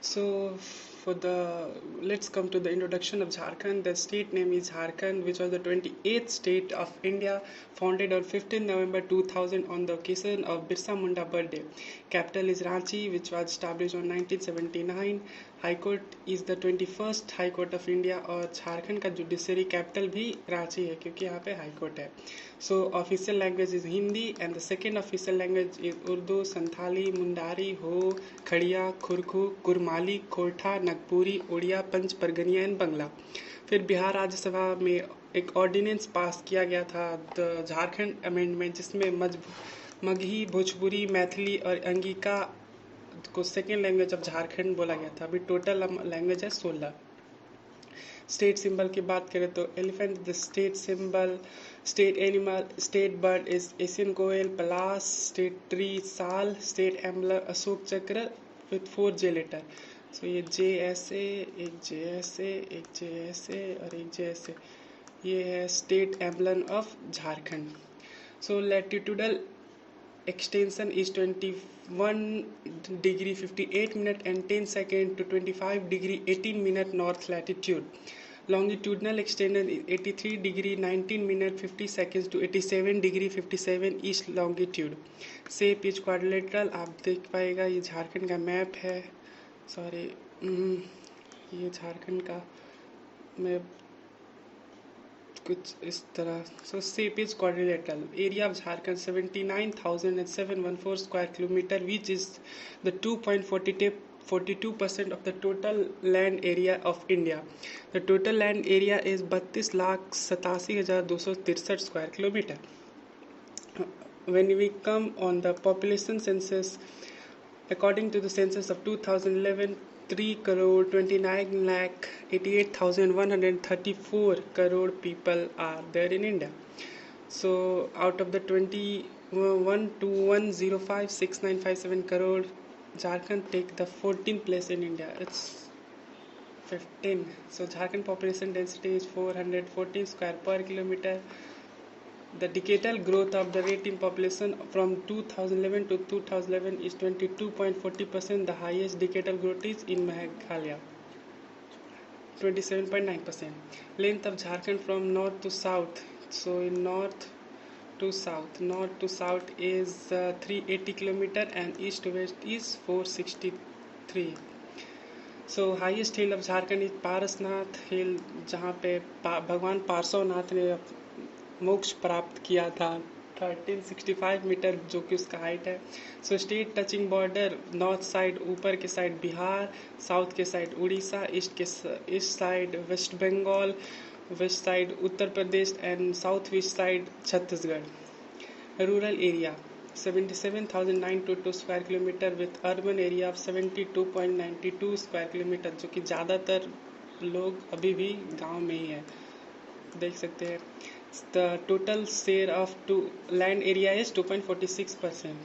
So for the let's come to the introduction of Jharkhand. The state name is Jharkhand, which was the 28th state of India, founded on 15 November 2000 on the occasion of Birsa Munda birthday. Capital is Ranchi, which was established on 1979. High Court is the 21st High Court of India और झारखंड का judiciary capital भी रांची है क्योंकि यहाँ पे high court है. So official language is Hindi and the second official language is Urdu, Santhali, Mundari, Ho, Kharia, Kurukh, Kurmali, Khortha, Nagpuri, Oriya, Panch Parganiya and Bangla. फिर बिहार राज्यसभा में एक ऑर्डिनेंस पास किया गया था द झारखंड अमेंडमेंट, जिसमें मगही, भोजपुरी, मैथिली और अंगिका को सेकेंड लैंग्वेज ऑफ झारखंड बोला गया था. अभी टोटल लैंग्वेज है 16. स्टेट सिंबल की बात करें तो elephant the state symbol. State animal, state bird is Asian koel, palash. State tree sal. State emblem Ashoka Chakra with 4 J letter. सो ये JSA, एक JSA, एक JSA और एक JSA. ये है state emblem of Jharkhand. So latitudinal extension is 21 degree 58 minute and 10 second to 25 degree 18 minute north latitude. Longitudinal extension is 83 degree 19 minute 50 seconds to 87 degree 57 east longitude. Shape is quadrilateral. आप देख पाएगा ये झारखंड का map है. Sorry, ये झारखंड का map कुछ इस तरह. सो shape is quadrilateral. Area of Jharkhand 79,714 square kilometre, which is the 2.42% of the total land area of India. The total land area is 32,87,263 square kilometer. When we come on the population census, according to the census of 2011, 3,29,88,134 crore people are there in India. So out of the 21,105,6957 crore, Jharkhand take the 14th place in India. It's 15. So Jharkhand population density is 414 square per kilometer. The decadal growth of the rate in population from 2011 to 2011 is 22.40%. The highest decadal growth is in Meghalaya, 27.9%. Length of Jharkhand from north to south. So in north to south is 380 kilometer and east to west is 463. So highest hill of Jharkhand is Parasnath hill, जहाँ पे भगवान पार्श्वनाथ ने मोक्ष प्राप्त किया था, 1365 metre जो कि उसका हाइट है. So state touching border, north side ऊपर के साइड बिहार, साउथ के side Orissa, east side West Bengal, west side Uttar Pradesh and south west side Chhattisgarh. Rural area 77,922 square kilometre with urban area of 72.92 square kilometre, जो कि ज़्यादातर लोग अभी भी गांव में ही है, देख सकते हैं. The total share of land area is 2.46%.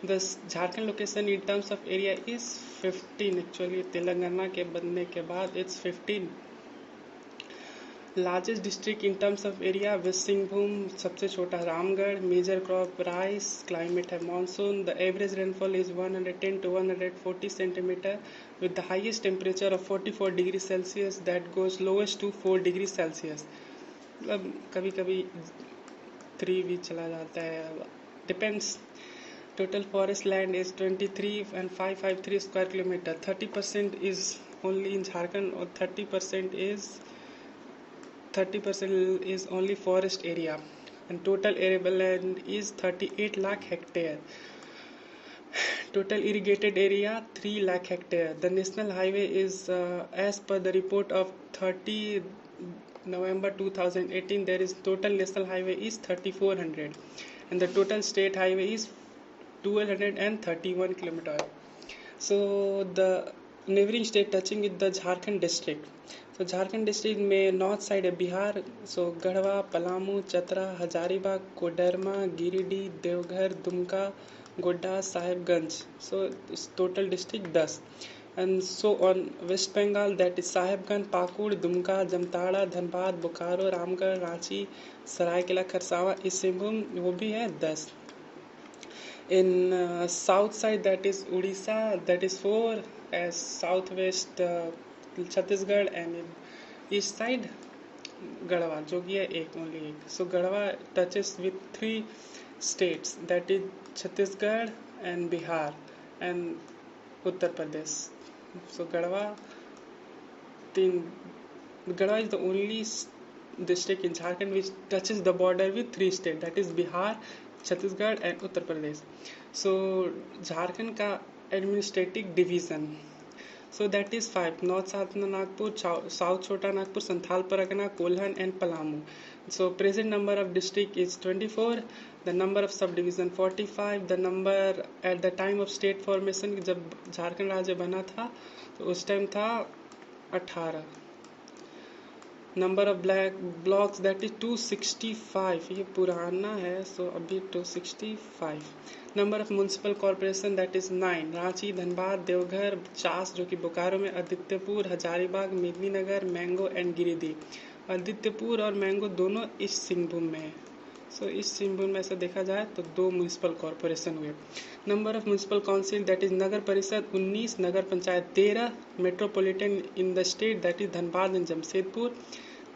The Jharkhand location in terms of area is 15. Actually, Telangana के बनने के बाद it's 15. Largest district in terms of area West Singhbhum, सबसे छोटा Ramgarh. Major crop rice. Climate है monsoon. The average rainfall is 110 to 140 centimeter with the highest temperature of 44 degrees Celsius that goes lowest to 4 degrees Celsius. मतलब कभी कभी 3 भी चला जाता है, depends. Total forest land is 23,553 square kilometre. 30% is only in Jharkhand और 30% is only forest area and total arable land is 38 lakh hectare. Total irrigated area 3 lakh hectare. The national highway is as per the report of 30 November 2018, there is total national highway is 3400 and the total state highway is 1231 kilometer. So the neighboring state touching with the Jharkhand district. So Jharkhand district में north side है Bihar. So Garhwa, Palamu, Chatra, Hazaribagh, Koderma, Giridih, Deoghar, Dumka, Godda, Sahibganj. So total district 10. And so on West Bengal, that is Sahibganj, Pakur, Dumka, Jamtara, Dhanbad, Bokaro, Ramgarh, Ranchi, Saraikela Kharsawa. East Singhbhum वो भी है 10. In south side, that is Odisha, that is 4, as southwest Chhattisgarh, and in east side Garhwa, जो कि है एक, only एक. So Garhwa touches with 3 states, that is Chhattisgarh and Bihar and Uttar Pradesh. So Garhwa is the only district in Jharkhand which touches the border with 3 states, that is Bihar, Chhattisgarh and Uttar Pradesh. So Jharkhand का administrative division, so that is 5: North South Nagpur, South Chota Nagpur, Santhal Pargana, Kolhan and Palamu. So present number of district is 24, the number of subdivision 45, the number at the time of state formation, जब झारखंड राज्य बना था तो उस time था 18. Number of blocks that is 265, ये पुराना है, सो अभी 265. Number of municipal corporation that is 9: Ranchi, Dhanbad, Deoghar, Chas जो कि बोकारो में, आदित्यपुर, हजारीबाग, मेदिनीनगर, मैंगो एंड गिरिडीह. आदित्यपुर और मैंगो दोनों ईस्ट सिंहभूम में है. सो ईस्ट सिंहभूम में ऐसा देखा जाए तो 2 म्यूनसिपल कॉर्पोरेशन हुए. Number of municipal council that is Nagar Parishad 19, Nagar Panchayat 13, metropolitan in the state that is Dhanbad and Jamshedpur.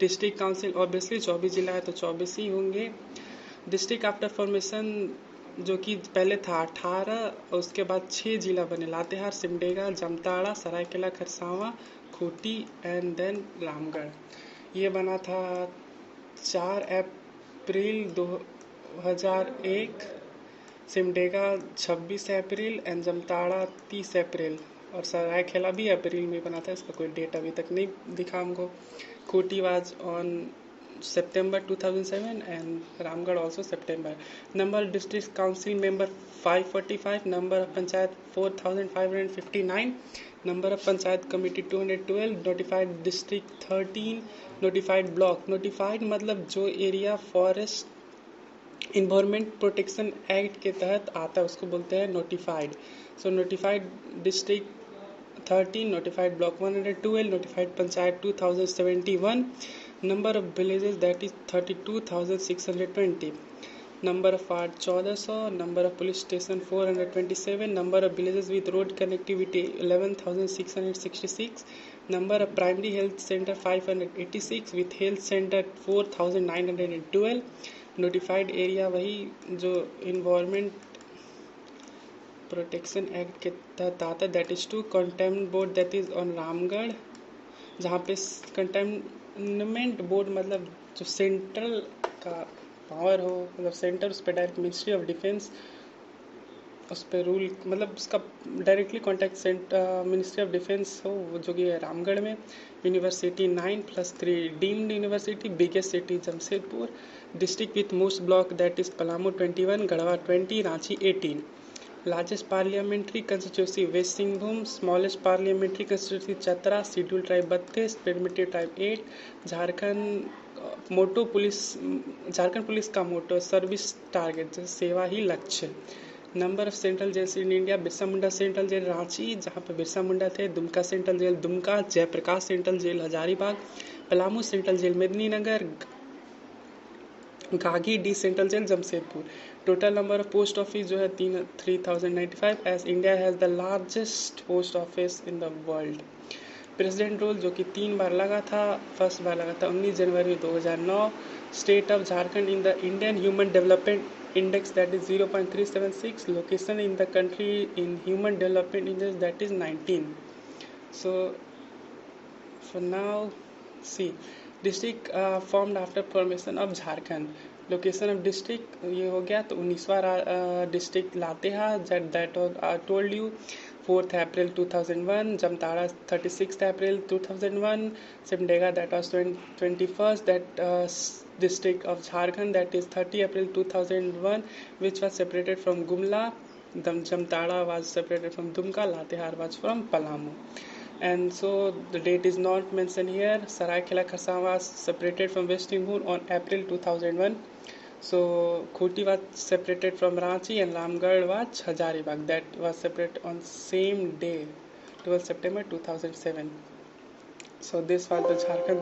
District council obviously 24 जिला है तो 24 ही होंगे. डिस्ट्रिक्ट आफ्टर फॉर्मेशन जो कि पहले था 18 और उसके बाद 6 जिला बने, लातेहार, सिमडेगा, जामताड़ा, सरायकेला खरसावां, खूंटी एंड देन रामगढ़. ये बना था 4 अप्रैल 2001, सिमडेगा 26 अप्रैल एंड जामताड़ा 30 अप्रैल, और सरायकेला भी अप्रैल में बना था, इसका कोई डेट अभी तक नहीं दिखा हमको. Khunti was on September 2007 and Ramgarh also September. Number of district council member 545, number of panchayat 4559, number of panchayat committee 212, notified district 13, notified block. Notified मतलब जो area forest environment protection act के तहत आता है उसको बोलते हैं notified. So notified district 13, notified block 112, notified panchayat 2071, number of villages that is 32,620, number of ward 1400, number of police station 427, number of villages with road connectivity 11,666, number of primary health center 586 with health center 4,912. notified area वही जो environment protection act के तहत आता है, that is 2. Containment board that is on Ramgarh, जहाँ पे containment board मतलब जो सेंट्रल का पावर हो, मतलब सेंटर उस पर डायरेक्ट मिनिस्ट्री ऑफ डिफेंस उस पर रूल, मतलब उसका directly contact ministry of defence हो, वो जो कि है रामगढ़ में. University 9+3, deemed university, biggest city Jamshedpur. District with most block that is Palamu 21, Garhwa 20, Ranchi 18. Largest parliamentary constituency West Singhbhum, smallest parliamentary constituency Chatra, scheduled tribe 32, primitive tribe 8. Jharkhand police का motto service target, सेवा ही लक्ष्य. Number of central jails in India, Birsa Munda central jail Ranchi जहाँ पे बिरसा मुंडा थे, Dumka central jail Dumka, Jayaprakash central jail Hazaribagh, Palamu central jail Medininagar, Ghaghidih central jail Jamshedpur. Total number of post office जो है 3095, as India has the largest post office in the world. President rule जो कि 3 बार लगा था, first बार लगा था 19 जनवरी 2009. State of Jharkhand in the Indian human development index that is 0.376. Location in the country in human development index that is 19. So for now see district formed after formation of Jharkhand. Location of district ये हो गया, तो 19वां district Latehar that I told you 4th April 2001, Jamtara 36th April 2001, Simdega that was 21st that district of Jharkhand that is 30 April 2001, which was separated from Gumla. Jamtara was separated from Dumka, Latehar was from Palamu. And so the date is not mentioned here. Saraikela Khassan was separated from West Singhbhum on April 2001. So Khoti was separated from Ranchi and Ramgarh was Hazaribagh. That was separated on same day, 12 September 2007. So this was the Jharkhand